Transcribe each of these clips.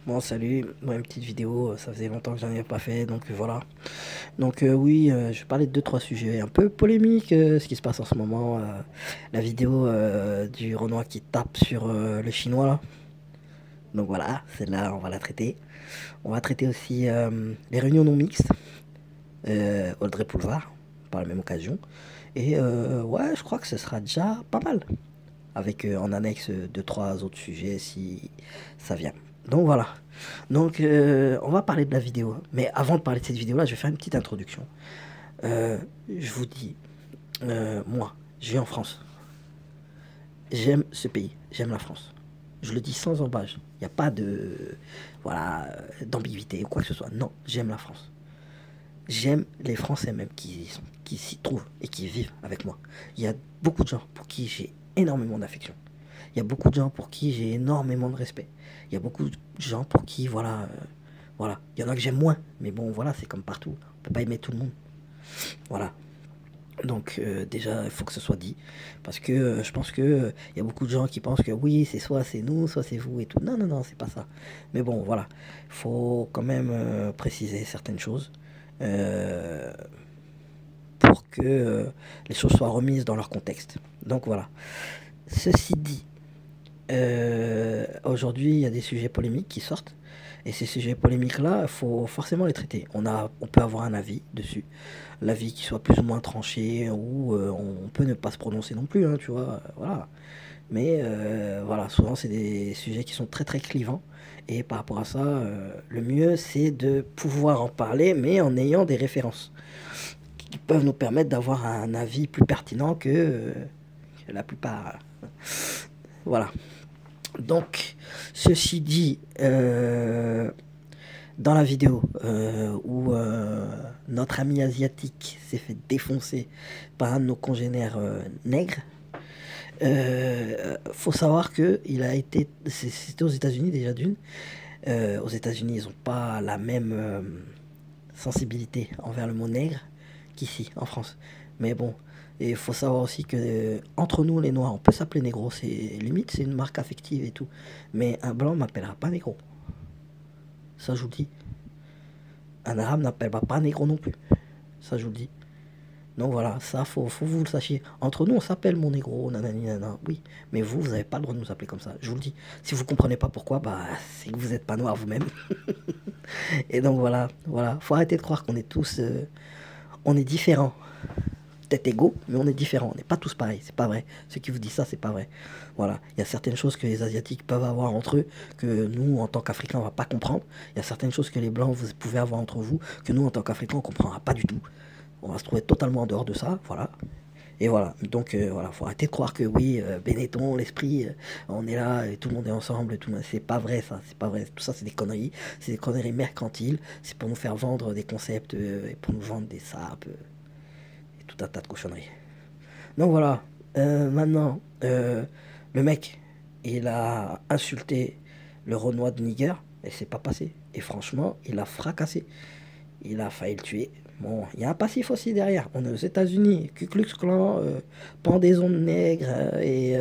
Bon, salut, moi une petite vidéo, ça faisait longtemps que j'en avais pas fait, donc voilà. Donc oui, je vais parler de deux, trois sujets un peu polémiques, ce qui se passe en ce moment. La vidéo du Renoir qui tape sur le Chinois, là. Donc voilà, celle-là, on va la traiter. On va traiter aussi les réunions non mixtes, Audrey Pulvar, par la même occasion. Et ouais, je crois que ce sera déjà pas mal. Avec en annexe deux, trois autres sujets si ça vient. Donc voilà. Donc on va parler de la vidéo. Mais avant de parler de cette vidéo-là, je vais faire une petite introduction. Je vous dis, moi, je vis en France. J'aime ce pays, j'aime la France. Je le dis sans embâche. Il n'y a pas de voilà d'ambiguïté ou quoi que ce soit. Non, j'aime la France. J'aime les Français même qui s'y trouvent et qui vivent avec moi. Il y a beaucoup de gens pour qui j'ai énormément d'affection. Il y a beaucoup de gens pour qui j'ai énormément de respect. Il y a beaucoup de gens pour qui, voilà, voilà. Il y en a que j'aime moins, mais bon, voilà, c'est comme partout. On peut pas aimer tout le monde. Voilà. Donc déjà, il faut que ce soit dit. Parce que je pense que il y a beaucoup de gens qui pensent que oui, c'est soit c'est nous, soit c'est vous et tout. Non, non, non, c'est pas ça. Mais bon, voilà. Il faut quand même préciser certaines choses. Euh, pour que les choses soient remises dans leur contexte. Donc voilà. Ceci dit, aujourd'hui, il y a des sujets polémiques qui sortent. Et ces sujets polémiques-là, il faut forcément les traiter. On peut avoir un avis dessus. L'avis qui soit plus ou moins tranché, ou on peut ne pas se prononcer non plus, hein, tu vois. Voilà. Mais voilà, souvent, c'est des sujets qui sont très très clivants. Et par rapport à ça, le mieux, c'est de pouvoir en parler, mais en ayant des références qui peuvent nous permettre d'avoir un avis plus pertinent que la plupart. Voilà. Donc, ceci dit, dans la vidéo où notre ami asiatique s'est fait défoncer par un de nos congénères nègres, faut savoir que il a été, c'était aux États-Unis déjà d'une. Aux États-Unis, ils n'ont pas la même sensibilité envers le mot nègre qu'ici, en France. Mais bon, et il faut savoir aussi que entre nous, les Noirs, on peut s'appeler négro, c'est limite, c'est une marque affective et tout. Mais un blanc m'appellera pas négro. Ça, je vous le dis. Un arabe n'appellera pas négro non plus. Ça, je vous le dis. Donc voilà, ça, faut que vous le sachiez. Entre nous, on s'appelle mon négro, nanani, nanana, oui. Mais vous, vous n'avez pas le droit de nous appeler comme ça. Je vous le dis. Si vous comprenez pas pourquoi, bah, c'est que vous n'êtes pas noir vous-même. Et donc voilà, voilà. Faut arrêter de croire qu'on est tous, on est différents. Peut-être égaux, mais on est différents. On n'est pas tous pareils. C'est pas vrai. Ceux qui vous disent ça, c'est pas vrai. Voilà. Il y a certaines choses que les Asiatiques peuvent avoir entre eux que nous, en tant qu'Africains, on va pas comprendre. Il y a certaines choses que les Blancs, vous pouvez avoir entre vous que nous, en tant qu'Africains, on comprendra pas du tout. On va se trouver totalement en dehors de ça. Voilà. Et voilà, donc voilà, faut arrêter de croire que oui, Benetton, l'esprit, on est là et tout le monde est ensemble, tout le monde... c'est pas vrai ça, c'est pas vrai. Tout ça c'est des conneries mercantiles, c'est pour nous faire vendre des concepts et pour nous vendre des sapes et tout un tas de cochonneries. Donc voilà, maintenant, le mec, il a insulté le Renoir de Niger et c'est pas passé. Et franchement, il a fracassé. Il a failli le tuer. Bon, il y a un passif aussi derrière. On est aux États-Unis, Ku Klux Klan, pendaison de nègres et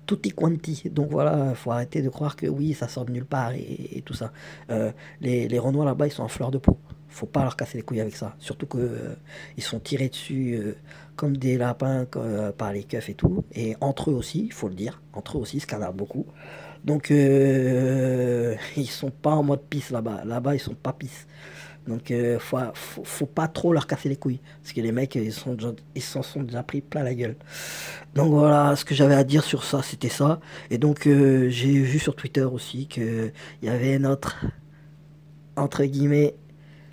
tutti quanti. Donc voilà, il faut arrêter de croire que oui, ça sort de nulle part et tout ça. Les Renois là-bas, ils sont en fleur de peau. Faut pas leur casser les couilles avec ça. Surtout que ils sont tirés dessus comme des lapins par les keufs et tout. Et entre eux aussi, il faut le dire. Entre eux aussi, ils se canardent beaucoup. Donc ils sont pas en mode pisse là-bas. Là-bas, ils sont pas pisse. Donc, faut pas trop leur casser les couilles. Parce que les mecs, ils s'en sont déjà pris plein la gueule. Donc voilà, ce que j'avais à dire sur ça, c'était ça. Et donc, j'ai vu sur Twitter aussi que il y avait notre, entre guillemets,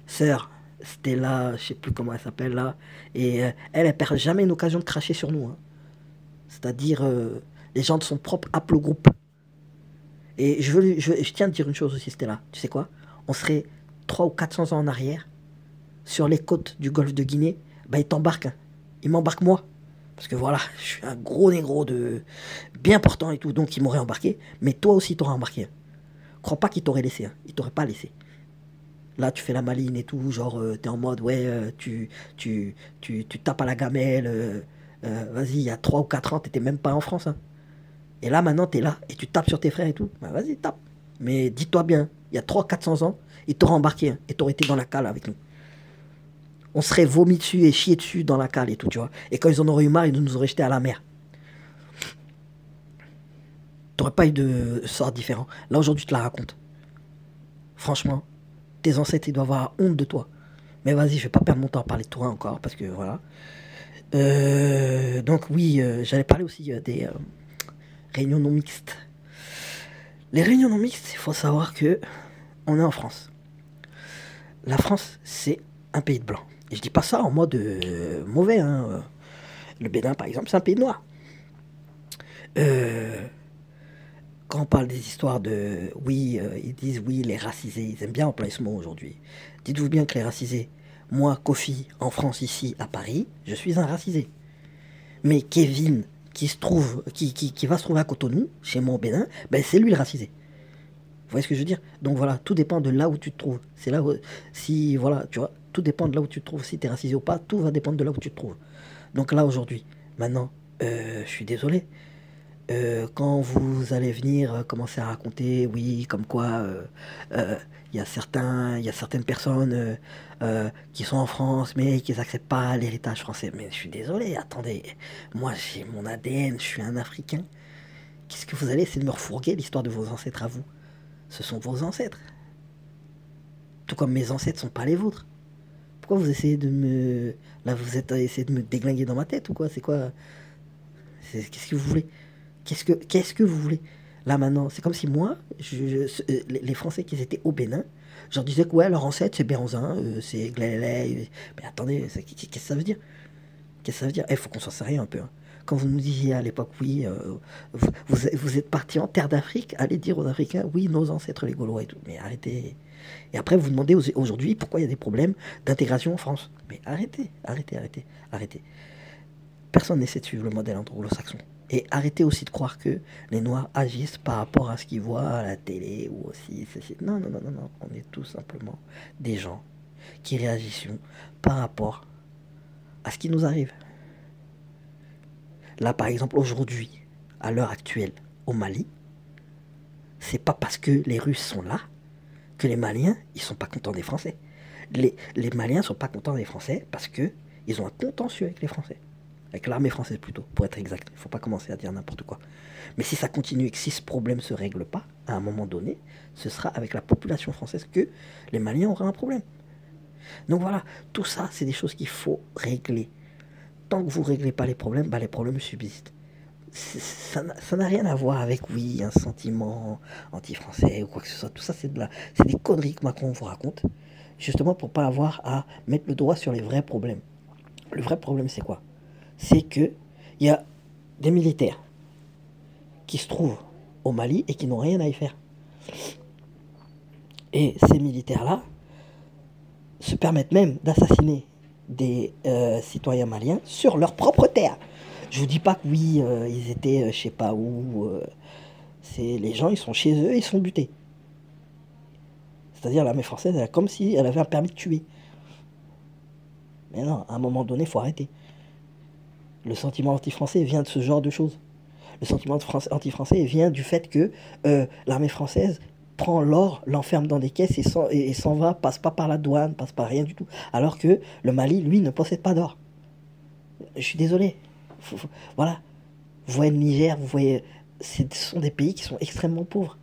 sœur, Stella, je sais plus comment elle s'appelle là. Et elle perd jamais une occasion de cracher sur nous, hein. C'est-à-dire, les gens de son propre haplogroupe. Et je tiens à te dire une chose aussi, Stella. Tu sais quoi? On serait 300 ou 400 ans en arrière sur les côtes du golfe de Guinée, bah il t'embarque, hein. Il m'embarque moi. Parce que voilà, je suis un gros négro de bien portant et tout, donc il m'aurait embarqué. Mais toi aussi, t'aurais embarqué, hein. Crois pas qu'il t'aurait laissé, hein. Il t'aurait pas laissé. Là, tu fais la maline et tout, genre, t'es en mode, ouais, tu tapes à la gamelle. Vas-y, il y a 3 ou 4 ans, t'étais même pas en France, hein. Et là, maintenant, t'es là et tu tapes sur tes frères et tout. Bah, vas-y, tape. Mais dis-toi bien. il y a 300-400 ans, ils t'auraient embarqué, hein, et t'aurais été dans la cale avec nous. On serait vomi dessus et chié dessus dans la cale et tout, tu vois. Et quand ils en auraient eu marre, ils nous auraient jetés à la mer. T'aurais pas eu de sort différent. Là, aujourd'hui, tu te la racontes. Franchement, tes ancêtres, ils doivent avoir honte de toi. Mais vas-y, je vais pas perdre mon temps à parler de toi encore, parce que voilà. Donc oui, j'allais parler aussi des réunions non mixtes. Les réunions non mixtes, il faut savoir que on est en France. La France, c'est un pays de blancs. Et je dis pas ça en mode mauvais, hein. Le Bénin, par exemple, c'est un pays de noirs. Euh, Quand on parle des histoires de... Oui, ils disent oui, les racisés, ils aiment bien employer ce mot aujourd'hui. Dites-vous bien que les racisés, moi, Kofi, en France, ici, à Paris, je suis un racisé. Mais Kevin, qui va se trouver à Cotonou, chez moi au Bénin, ben c'est lui le racisé. Vous voyez ce que je veux dire? Donc voilà, tout dépend de là où tu te trouves. C'est là où... Si, voilà, tu vois, tout dépend de là où tu te trouves. Si tu es racisé ou pas, tout va dépendre de là où tu te trouves. Donc là, aujourd'hui, maintenant, je suis désolé. Quand vous allez venir commencer à raconter, oui, comme quoi euh, il y a certaines personnes qui sont en France, mais qui n'acceptent pas l'héritage français. Mais je suis désolé, attendez, moi j'ai mon ADN, je suis un Africain. Qu'est-ce que vous allez essayer de me refourguer l'histoire de vos ancêtres à vous? Ce sont vos ancêtres. Tout comme mes ancêtres ne sont pas les vôtres. Pourquoi vous essayez de me... Là, vous êtes essayé de me déglinguer dans ma tête ou quoi? C'est quoi? Qu'est-ce que vous voulez? Qu'est-ce que vous voulez? Là maintenant, c'est comme si moi, les Français qui étaient au Bénin, je leur disais que ouais, leur ancêtre c'est Béranzin, c'est Glélé. Mais attendez, qu'est-ce que ça veut dire? Qu'est-ce que ça veut dire? Il faut qu'on s'en sérieux un peu, hein. Quand vous nous disiez à l'époque, oui, vous êtes partis en terre d'Afrique, allez dire aux Africains, oui, nos ancêtres les Gaulois et tout. Mais arrêtez. Et après, vous demandez aujourd'hui pourquoi il y a des problèmes d'intégration en France. Mais arrêtez, arrêtez, arrêtez, arrêtez. Personne n'essaie de suivre le modèle anglo-saxon. Et arrêtez aussi de croire que les Noirs agissent par rapport à ce qu'ils voient à la télé ou aussi. Non, non, non, non, non. On est tout simplement des gens qui réagissent par rapport à ce qui nous arrive. Là, par exemple, aujourd'hui, à l'heure actuelle, au Mali, c'est pas parce que les Russes sont là que les Maliens, ils sont pas contents des Français. Les Maliens sont pas contents des Français parce que ils ont un contentieux avec les Français. Avec l'armée française plutôt, pour être exact. Il ne faut pas commencer à dire n'importe quoi. Mais si ça continue et que si ce problème ne se règle pas, à un moment donné, ce sera avec la population française que les Maliens auront un problème. Donc voilà, tout ça, c'est des choses qu'il faut régler. Tant que vous ne réglez pas les problèmes, bah les problèmes subsistent. Ça n'a rien à voir avec, oui, un sentiment anti-français ou quoi que ce soit. Tout ça, c'est des conneries que Macron vous raconte, justement pour ne pas avoir à mettre le doigt sur les vrais problèmes. Le vrai problème, c'est quoi? C'est qu'il y a des militaires qui se trouvent au Mali et qui n'ont rien à y faire. Et ces militaires-là se permettent même d'assassiner des citoyens maliens sur leur propre terre. Je vous dis pas que oui, ils étaient je sais pas où. C'est les gens, ils sont chez eux, ils sont butés. C'est-à-dire l'armée française, elle, comme si elle avait un permis de tuer. Mais non, à un moment donné, il faut arrêter. Le sentiment anti-français vient de ce genre de choses. Le sentiment anti-français vient du fait que l'armée française prend l'or, l'enferme dans des caisses et s'en va, passe pas par la douane, passe par rien du tout. Alors que le Mali, lui, ne possède pas d'or. Je suis désolé. Voilà. Vous voyez le Niger, vous voyez... Ce sont des pays qui sont extrêmement pauvres.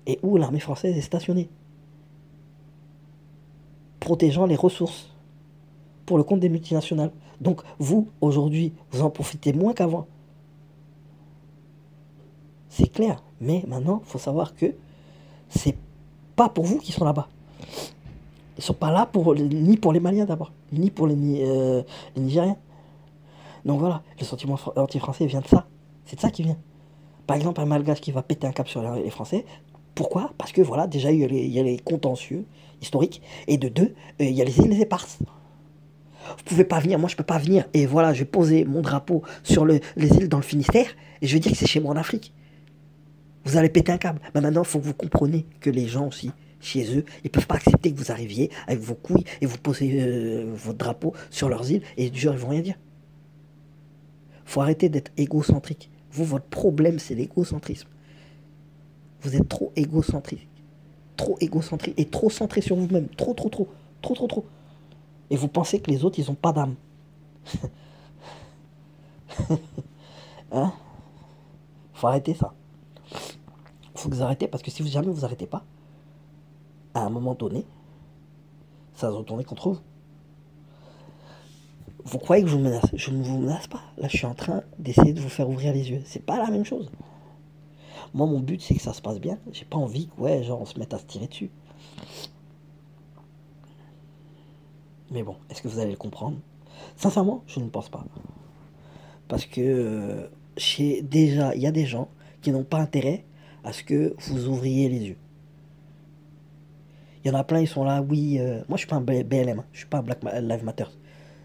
Et où l'armée française est stationnée. Protégeant les ressources. Pour le compte des multinationales. Donc vous, aujourd'hui, vous en profitez moins qu'avant. C'est clair. Mais maintenant, il faut savoir que c'est pas pour vous qu'ils sont là-bas. Ils sont pas là ni pour les Maliens d'abord, ni pour les Nigériens. Donc voilà, le sentiment anti-français vient de ça. C'est de ça qui vient. Par exemple, un Malgache qui va péter un cap sur les Français. Pourquoi? Parce que voilà, déjà il y a les contentieux historiques. Et de deux, il y a les îles éparses. Vous pouvez pas venir, moi je peux pas venir. Et voilà, je vais poser mon drapeau sur les îles dans le Finistère. Et je vais dire que c'est chez moi en Afrique. Vous allez péter un câble. Mais maintenant, il faut que vous compreniez que les gens aussi, chez eux, ils peuvent pas accepter que vous arriviez avec vos couilles et vous posez votre drapeau sur leurs îles et du genre, ils vont rien dire. Faut arrêter d'être égocentrique. Vous, votre problème, c'est l'égocentrisme. Vous êtes trop égocentrique. trop égocentrique et trop centré sur vous-même. Trop, trop, trop. Trop, trop, trop. Et vous pensez que les autres, ils ont pas d'âme. Hein? Faut arrêter ça. Faut que vous arrêtez parce que si jamais vous arrêtez pas, à un moment donné, ça va se retourner contre vous. Vous croyez que je vous menace? Je ne vous menace pas. Là, je suis en train d'essayer de vous faire ouvrir les yeux. C'est pas la même chose. Moi, mon but, c'est que ça se passe bien. J'ai pas envie que, ouais, genre, on se mette à se tirer dessus. Mais bon, est-ce que vous allez le comprendre? Sincèrement, je ne pense pas. Parce que déjà, il y a des gens qui n'ont pas intérêt à ce que vous ouvriez les yeux. Il y en a plein, ils sont là, oui, moi je suis pas un BLM, hein, je suis pas un Black Lives Matter.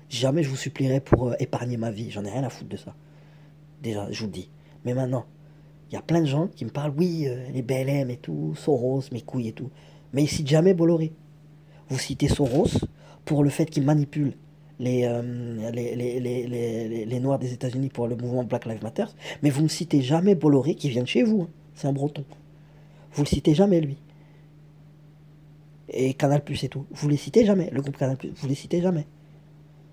Jamais je vous supplierai pour épargner ma vie, j'en ai rien à foutre de ça. Déjà, je vous le dis. Mais maintenant, il y a plein de gens qui me parlent, oui, les BLM et tout, Soros, mes couilles et tout. Mais ils citent jamais Bolloré. Vous citez Soros pour le fait qu'il manipule les Noirs des États-Unis pour le mouvement Black Lives Matter, mais vous ne citez jamais Bolloré qui vient de chez vous, hein. C'est un breton. Vous le citez jamais, lui. Et Canal Plus et tout. Vous les citez jamais. Le groupe Canal Plus, vous les citez jamais.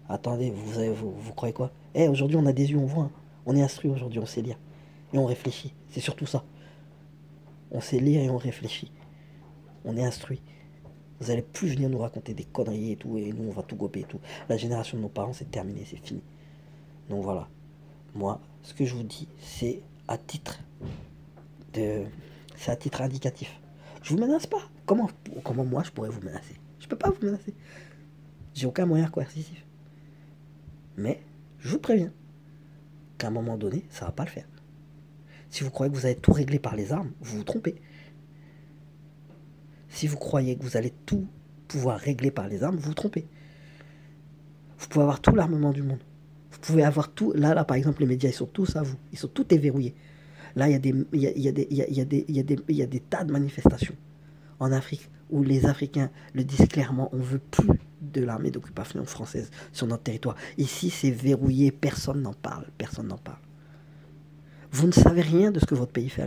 Attendez, vous croyez quoi? Eh, aujourd'hui, on a des yeux, on voit, hein. On est instruit aujourd'hui, on sait lire. Et on réfléchit. C'est surtout ça. On sait lire et on réfléchit. On est instruit. Vous allez plus venir nous raconter des conneries et tout, et nous, on va tout gober et tout. La génération de nos parents, c'est terminé, c'est fini. Donc voilà. Moi, ce que je vous dis, c'est à titre indicatif. Je vous menace pas. Comment moi je pourrais vous menacer? Je peux pas vous menacer. J'ai aucun moyen coercitif. Mais je vous préviens qu'à un moment donné, ça va pas le faire. Si vous croyez que vous allez tout régler par les armes, vous vous trompez. Si vous croyez que vous allez tout pouvoir régler par les armes, vous vous trompez. Vous pouvez avoir tout l'armement du monde. Vous pouvez avoir tout. Là, par exemple, les médias, ils sont tous à vous. Ils sont tous déverrouillés. Là, il y a des tas de manifestations en Afrique où les Africains le disent clairement, on veut plus de l'armée d'occupation française sur notre territoire. Ici, c'est verrouillé, personne n'en parle, personne n'en parle. Vous ne savez rien de ce que votre pays fait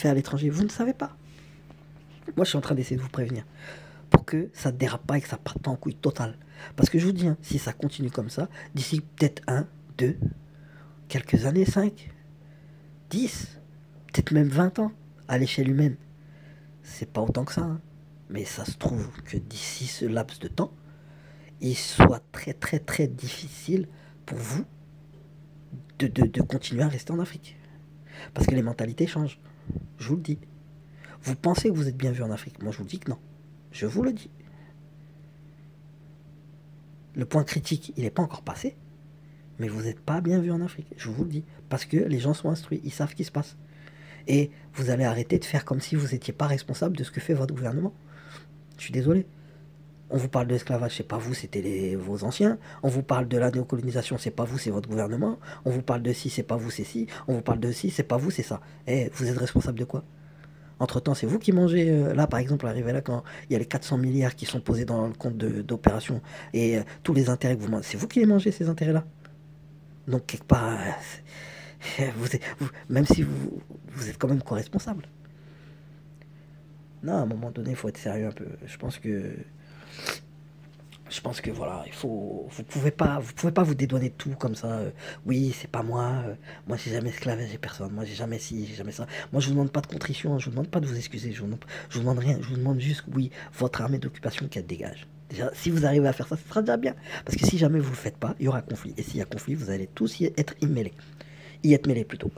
à l'étranger, vous ne savez pas. Moi, je suis en train d'essayer de vous prévenir pour que ça ne dérape pas et que ça parte pas en couille totale. Parce que je vous dis, hein, si ça continue comme ça, d'ici peut-être 1, 2, quelques années, 5, 10, peut-être même 20 ans, à l'échelle humaine, c'est pas autant que ça, hein. Mais ça se trouve que d'ici ce laps de temps, il soit très très très difficile pour vous de continuer à rester en Afrique. Parce que les mentalités changent. Je vous le dis. Vous pensez que vous êtes bien vu en Afrique. Moi, je vous dis que non. Je vous le dis. Le point critique, il n'est pas encore passé. Mais vous n'êtes pas bien vu en Afrique. Je vous le dis. Parce que les gens sont instruits. Ils savent ce qui se passe. Et vous allez arrêter de faire comme si vous n'étiez pas responsable de ce que fait votre gouvernement. Je suis désolé. On vous parle de l'esclavage, c'est pas vous, c'était vos anciens. On vous parle de la néocolonisation, c'est pas vous, c'est votre gouvernement. On vous parle de ci, c'est pas vous, c'est ci. On vous parle de ci, c'est pas vous, c'est ça. Eh, vous êtes responsable de quoi? Entre-temps, c'est vous qui mangez, là par exemple, arrivé là, quand il y a les 400 milliards qui sont posés dans le compte d'opération et tous les intérêts que vous mangez, c'est vous qui les mangez, ces intérêts-là. Donc, quelque part, même si vous êtes quand même co-responsable. Non, à un moment donné, il faut être sérieux un peu. Je pense que voilà, vous pouvez pas vous dédouaner de tout comme ça. Oui, c'est pas moi. Moi, j'ai jamais esclavagé personne. Moi, j'ai jamais ci, j'ai jamais ça. Moi, je vous demande pas de contrition. Je vous demande pas de vous excuser. Je vous demande rien. Je vous demande juste, oui, votre armée d'occupation qu'elle dégage. Déjà, si vous arrivez à faire ça, ce sera déjà bien. Parce que si jamais vous le faites pas, il y aura conflit. Et s'il y a conflit, vous allez tous y être mêlés. Y être mêlés plutôt.